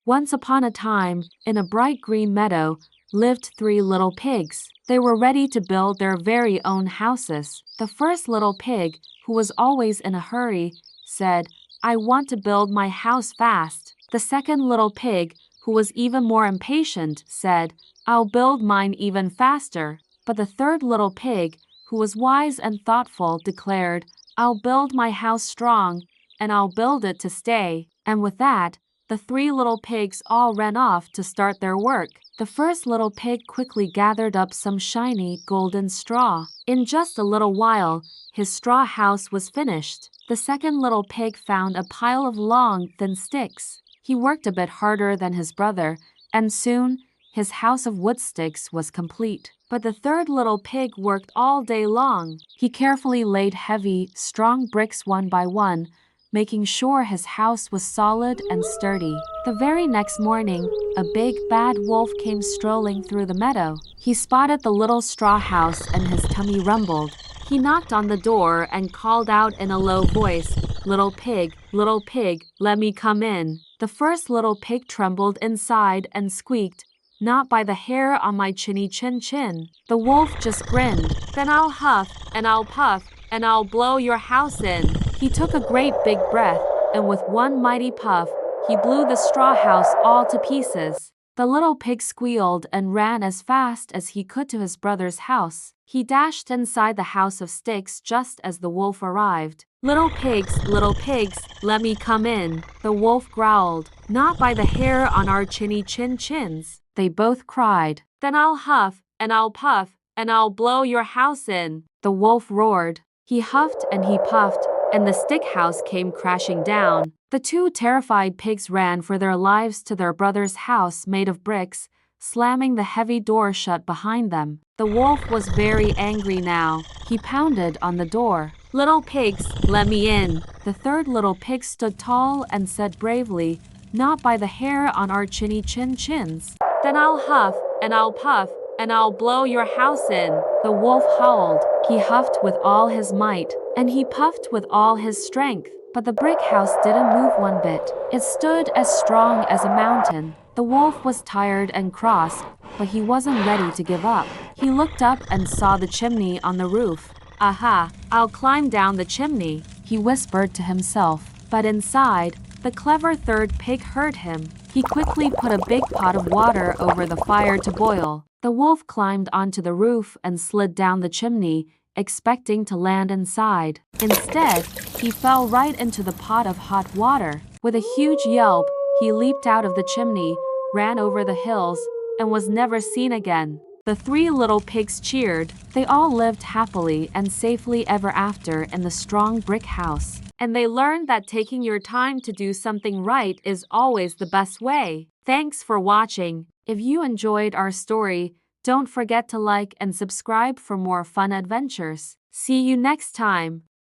Once upon a time, in a bright green meadow, lived 3 little pigs. They were ready to build their very own houses. The first little pig, who was always in a hurry, said, "I want to build my house fast." The second little pig, who was even more impatient, said, "I'll build mine even faster." But the third little pig, who was wise and thoughtful, declared, "I'll build my house strong, and I'll build it to stay." And with that, the 3 little pigs all ran off to start their work. The first little pig quickly gathered up some shiny golden straw. In just a little while, his straw house was finished. The second little pig found a pile of long, thin sticks. He worked a bit harder than his brother, and soon his house of wood sticks was complete. But the third little pig worked all day long. He carefully laid heavy, strong bricks one by one, making sure his house was solid and sturdy. The very next morning, a big bad wolf came strolling through the meadow. He spotted the little straw house and his tummy rumbled. He knocked on the door and called out in a low voice, little pig, let me come in." The first little pig trembled inside and squeaked, "Not by the hair on my chinny chin chin." The wolf just grinned. "Then I'll huff, and I'll puff, and I'll blow your house in." He took a great big breath, and with one mighty puff, he blew the straw house all to pieces. The little pig squealed and ran as fast as he could to his brother's house. He dashed inside the house of sticks just as the wolf arrived. Little pigs, let me come in." The wolf growled. "Not by the hair on our chinny chin chins." They both cried. "Then I'll huff, and I'll puff, and I'll blow your house in." The wolf roared. He huffed and he puffed, and the stick house came crashing down. The 2 terrified pigs ran for their lives to their brother's house made of bricks, slamming the heavy door shut behind them. The wolf was very angry now. He pounded on the door. "Little pigs, let me in." The third little pig stood tall and said bravely, "Not by the hair on our chinny chin chins." "Then I'll huff, and I'll puff, and I'll blow your house in." The wolf howled. He huffed with all his might, and he puffed with all his strength. But the brick house didn't move one bit. It stood as strong as a mountain. The wolf was tired and cross, but he wasn't ready to give up. He looked up and saw the chimney on the roof. "Aha, I'll climb down the chimney," he whispered to himself. But inside, the clever third pig heard him. He quickly put a big pot of water over the fire to boil. The wolf climbed onto the roof and slid down the chimney, expecting to land inside. Instead, he fell right into the pot of hot water. With a huge yelp, he leaped out of the chimney, ran over the hills, and was never seen again. The 3 little pigs cheered. They all lived happily and safely ever after in the strong brick house. And they learned that taking your time to do something right is always the best way. Thanks for watching. If you enjoyed our story, don't forget to like and subscribe for more fun adventures. See you next time.